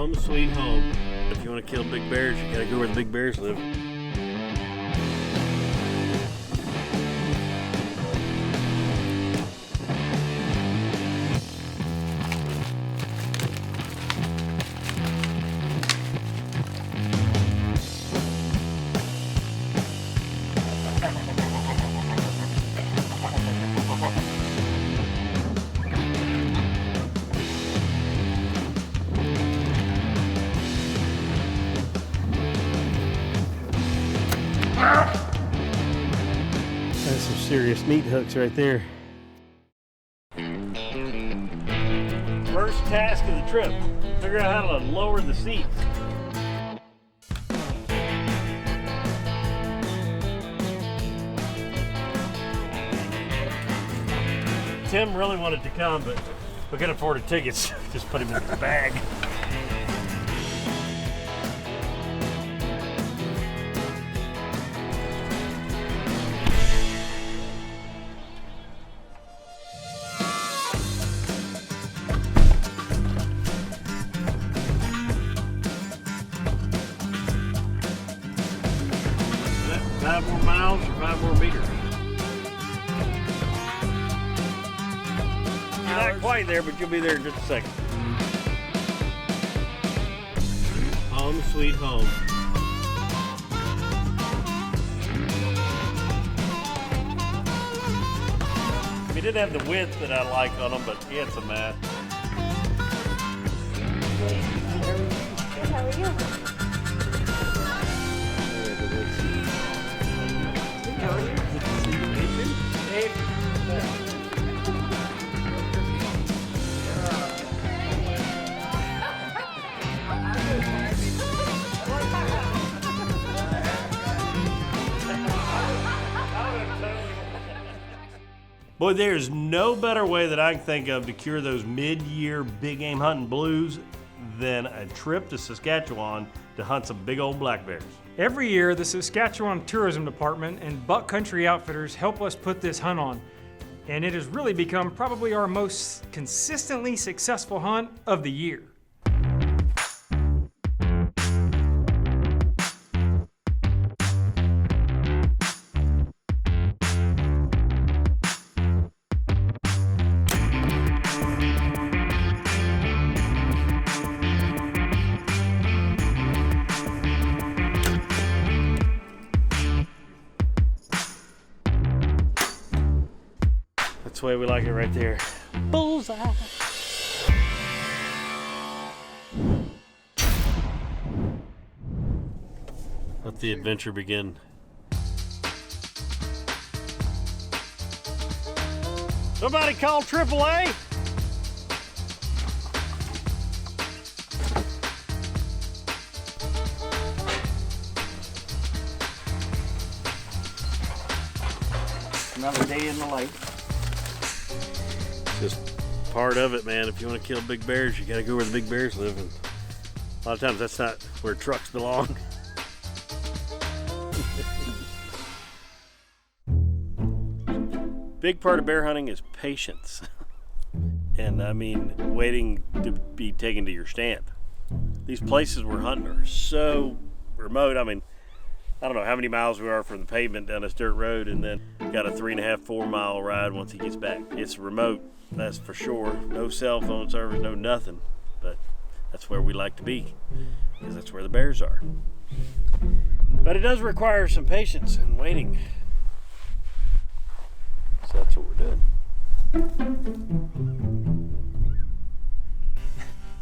Home sweet home. If you want to kill big bears, you gotta go where the big bears live. That's some serious meat hooks right there. First task of the trip, figure out how to lower the seats. Tim really wanted to come, but we couldn't afford the tickets. Just put him in the bag. Five more miles or 5 more meters. You're not quite there, but you'll be there in just a second. Home sweet home. He didn't have the width that I like on them, but he had some mat. Good, how are you? Boy, there's no better way that I can think of to cure those mid-year big game hunting blues than a trip to Saskatchewan to hunt some big old black bears. Every year, the Saskatchewan Tourism Department and Buck Country Outfitters help us put this hunt on, and it has really become probably our most consistently successful hunt of the year. That's the way we like it right there. Bullseye. Let the adventure begin. Somebody call AAA. Another day in the lake. Just part of it, man. If you want to kill big bears, you got to go where the big bears live. And a lot of times that's not where trucks belong. Big part of bear hunting is patience. And I mean, waiting to be taken to your stand. These places we're hunting are so remote. I mean, I don't know how many miles we are from the pavement down this dirt road, and then got a 3.5, 4 mile ride once he gets back. It's remote, that's for sure. No cell phone service, no nothing. But that's where we like to be, because that's where the bears are. But it does require some patience and waiting. So that's what we're doing.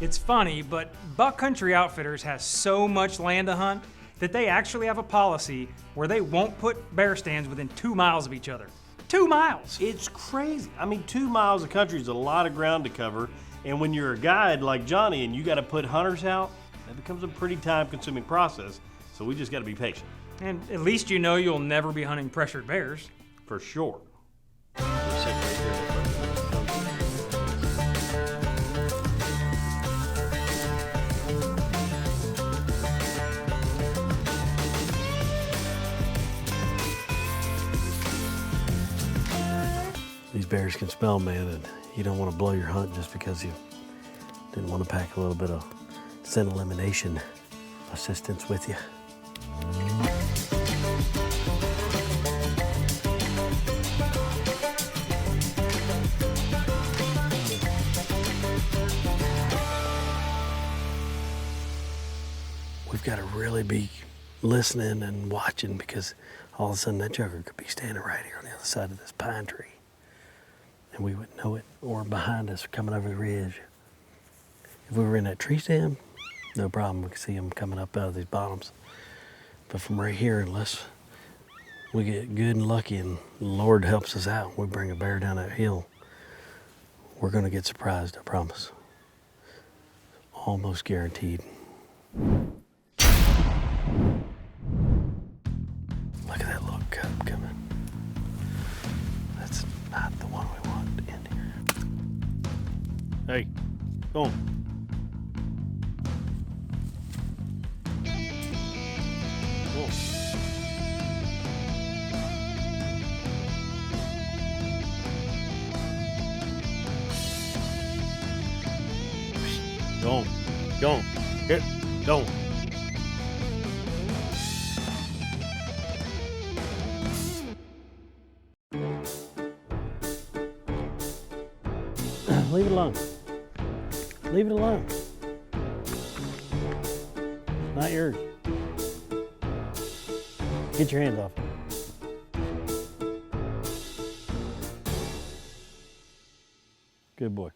It's funny, but Buck Country Outfitters has so much land to hunt that they actually have a policy where they won't put bear stands within 2 miles of each other. 2 miles! It's crazy. I mean, 2 miles of country is a lot of ground to cover. And when you're a guide like Johnny and you got to put hunters out, that becomes a pretty time-consuming process. So we just got to be patient. And at least you know you'll never be hunting pressured bears. For sure. These bears can smell, man, and you don't want to blow your hunt just because you didn't want to pack a little bit of scent elimination assistance with you. We've got to really be listening and watching, because all of a sudden that joker could be standing right here on the other side of this pine tree and we wouldn't know it, or behind us coming over the ridge. If we were in that tree stand, no problem, we could see them coming up out of these bottoms. But from right here, unless we get good and lucky and the Lord helps us out, we bring a bear down that hill, we're gonna get surprised, I promise. Almost guaranteed. Look at that little cub coming. That's not the one we want in here. Hey, go on. Go on. Go on. Go on. Here. Go on. Leave it alone. Leave it alone. Not yours. Get your hands off it. Good boy.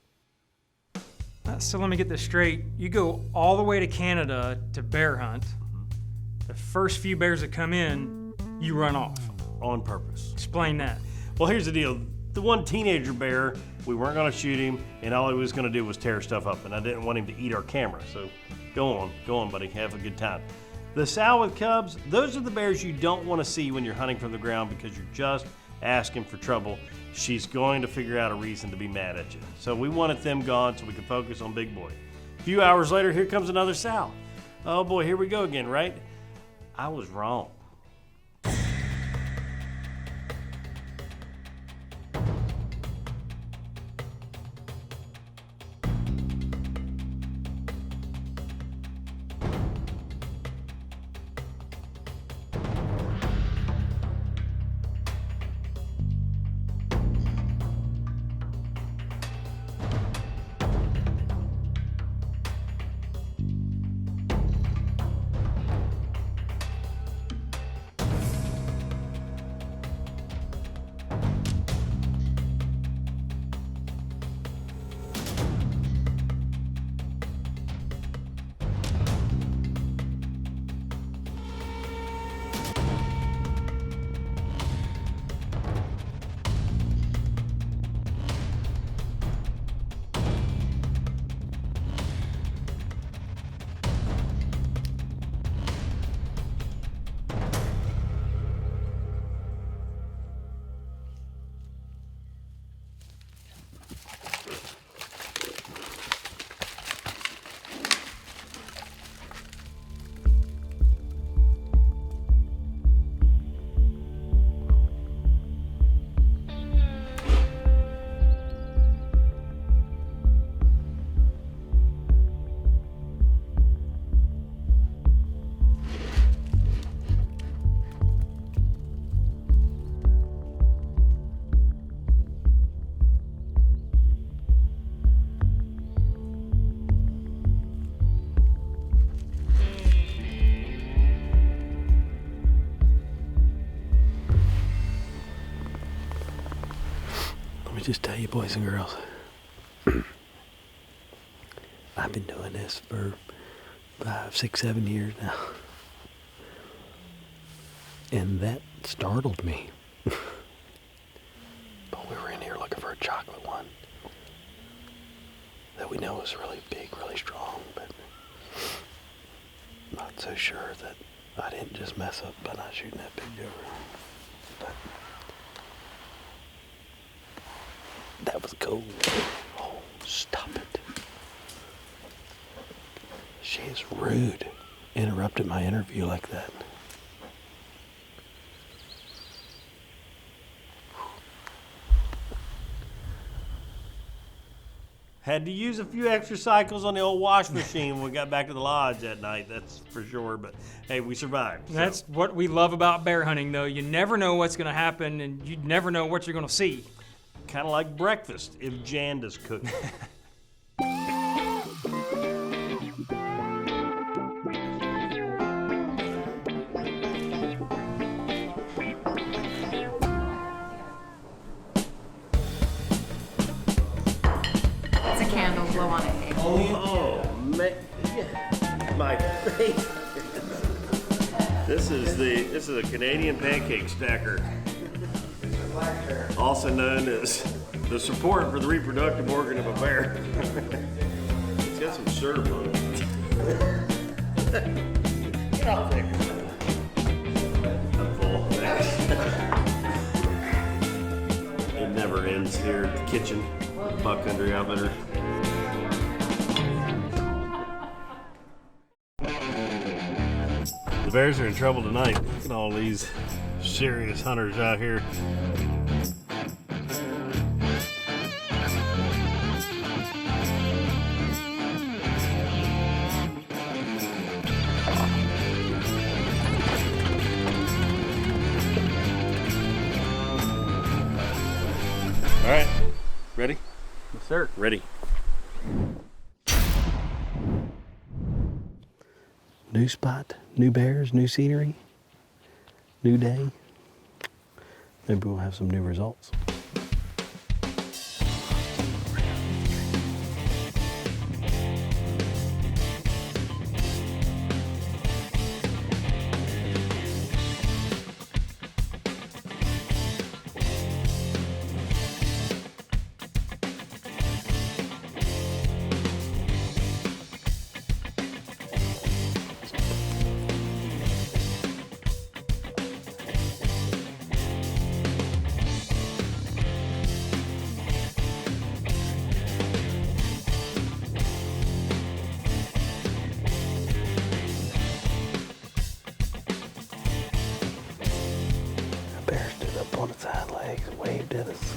So let me get this straight. You go all the way to Canada to bear hunt. The first few bears that come in, you run off. On purpose. Explain that. Well, here's the deal. The one teenager bear, we weren't going to shoot him, and all he was going to do was tear stuff up, and I didn't want him to eat our camera. So go on, buddy. Have a good time. The sow with cubs, those are the bears you don't want to see when you're hunting from the ground, because you're just asking for trouble. She's going to figure out a reason to be mad at you. So we wanted them gone so we could focus on Big Boy. A few hours later, here comes another sow. Oh boy, here we go again, right? I was wrong. Just tell you, boys and girls, I've been doing this for 5, 6, 7 years now, and that startled me. But we were in here looking for a chocolate one that we know is really big, really strong, but not so sure that I didn't just mess up by not shooting that big joker. But that was cool. Oh, stop it. She is rude. Interrupted my interview like that. Had to use a few extra cycles on the old wash machine when we got back to the lodge that night, that's for sure. But hey, we survived. So. That's what we love about bear hunting, though. You never know what's going to happen, and you never know what you're going to see. Kind of like breakfast if Jan does cooking. It's a candle, blow on it. Oh, man. My face. This is a Canadian pancake stacker. Also known as the support for the reproductive organ of a bear. It's got some syrup on it. Get off there. I'm full. Thanks. It never ends here at the kitchen. Buck Country Outfitter. The bears are in trouble tonight. Look at all these serious hunters out here. All right, ready? Yes, sir. Ready. New spot, new bears, new scenery, new day. Maybe we'll have some new results. The bear stood up on its hind legs and waved at us.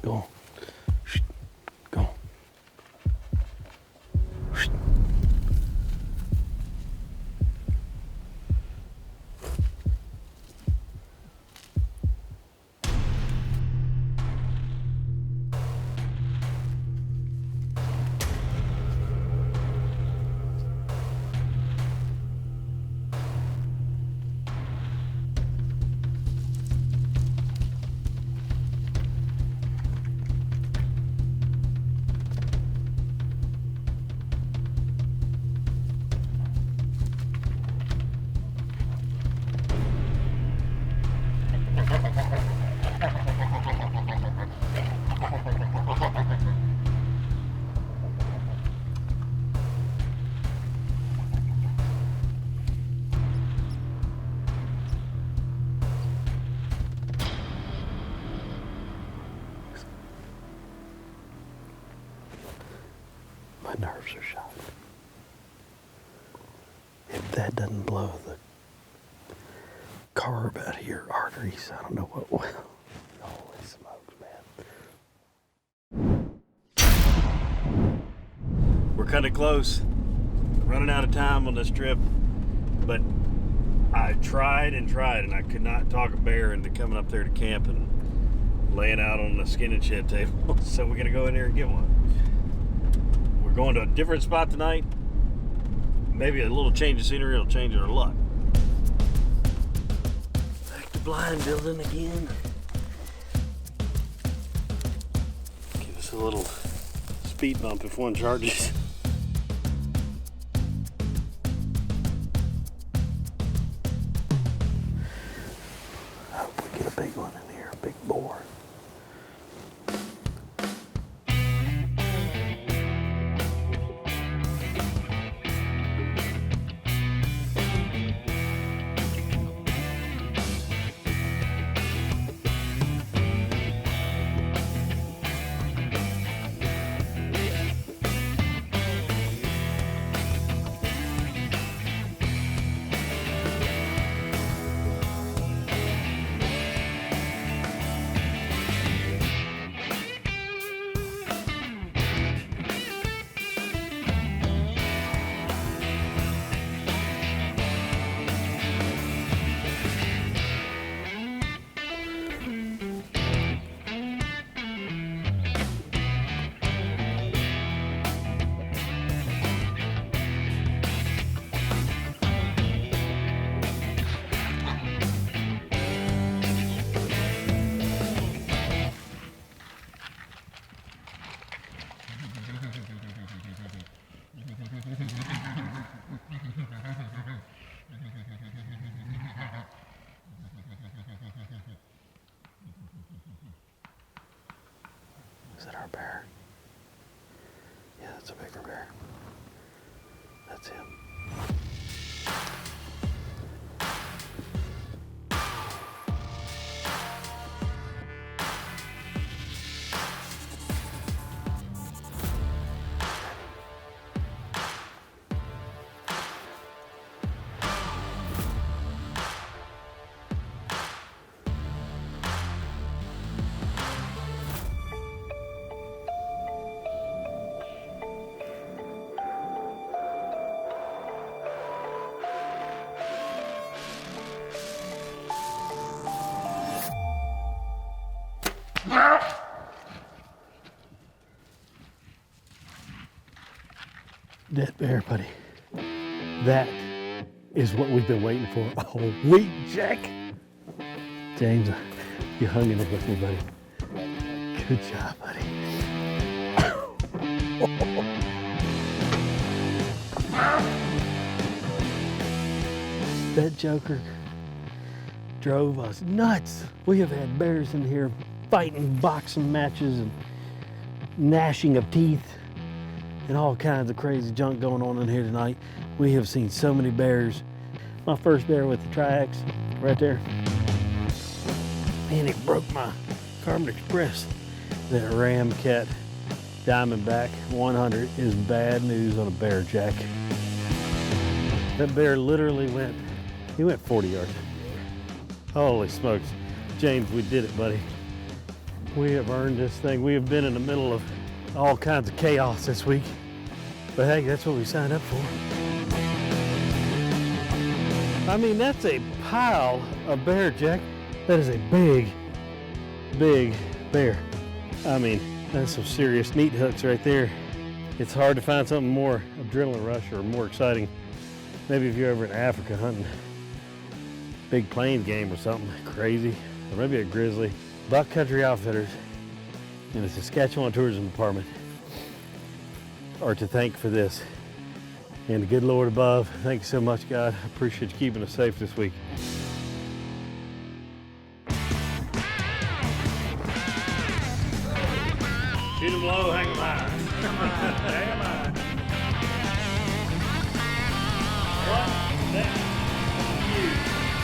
Go on. Shh. Go on. Shh. My nerves are shot. If that doesn't blow the carb out of your arteries, I don't know what will. Holy smokes, man. We're kind of close. Running out of time on this trip, but I tried and I could not talk a bear into coming up there to camp and laying out on the skin and shed table. So we're gonna go in there and get one. We're going to a different spot tonight. Maybe a little change of scenery will change our luck. Back to blind building again. Give us a little speed bump if one charges. I hope we get a big one in here, a big boar. Is that our bear? Yeah, that's a bigger bear. That's him. Dead bear, buddy. That is what we've been waiting for all week, Jack. James, you hung in it with me, buddy. Good job, buddy. That joker drove us nuts. We have had bears in here fighting boxing matches and gnashing of teeth and all kinds of crazy junk going on in here tonight. We have seen so many bears. My first bear with the Tri-X right there. Man, it broke my Carbon Express. That Ramcat Diamondback 100 is bad news on a bear, Jack. That bear literally went 40 yards. Holy smokes. James, we did it, buddy. We have earned this thing. We have been in the middle of all kinds of chaos this week. But hey, that's what we signed up for. I mean, that's a pile of bear, Jack. That is a big, big bear. I mean, that's some serious meat hooks right there. It's hard to find something more adrenaline rush or more exciting. Maybe if you're ever in Africa hunting big plains game or something crazy, or maybe a grizzly. Buck Country Outfitters and the Saskatchewan Tourism Department are to thank for this. And the good Lord above, thank you so much, God. I appreciate you keeping us safe this week. Shoot them low, hang them high. Hang them high. What? That? You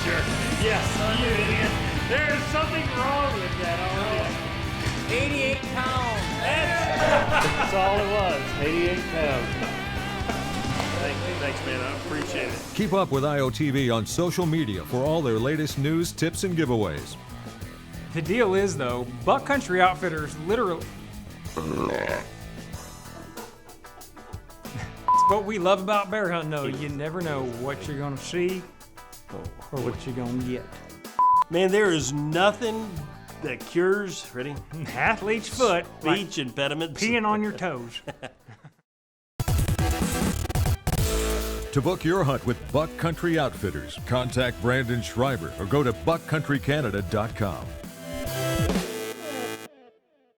jerk. Yes, you idiot. There's something wrong with that already. 88 pounds. That's all it was, 88 pounds. Thanks, man, I appreciate it. Keep up with IOTV on social media for all their latest news, tips, and giveaways. The deal is, though, Buck Country Outfitters literally... It's what we love about bear hunting, though. You never know what you're going to see or what you're going to get. Man, there is nothing that cures, ready? Athlete's foot, like Speech impediments. peeing on your toes. To book your hunt with Buck Country Outfitters, contact Brandon Schreiber or go to buckcountrycanada.com.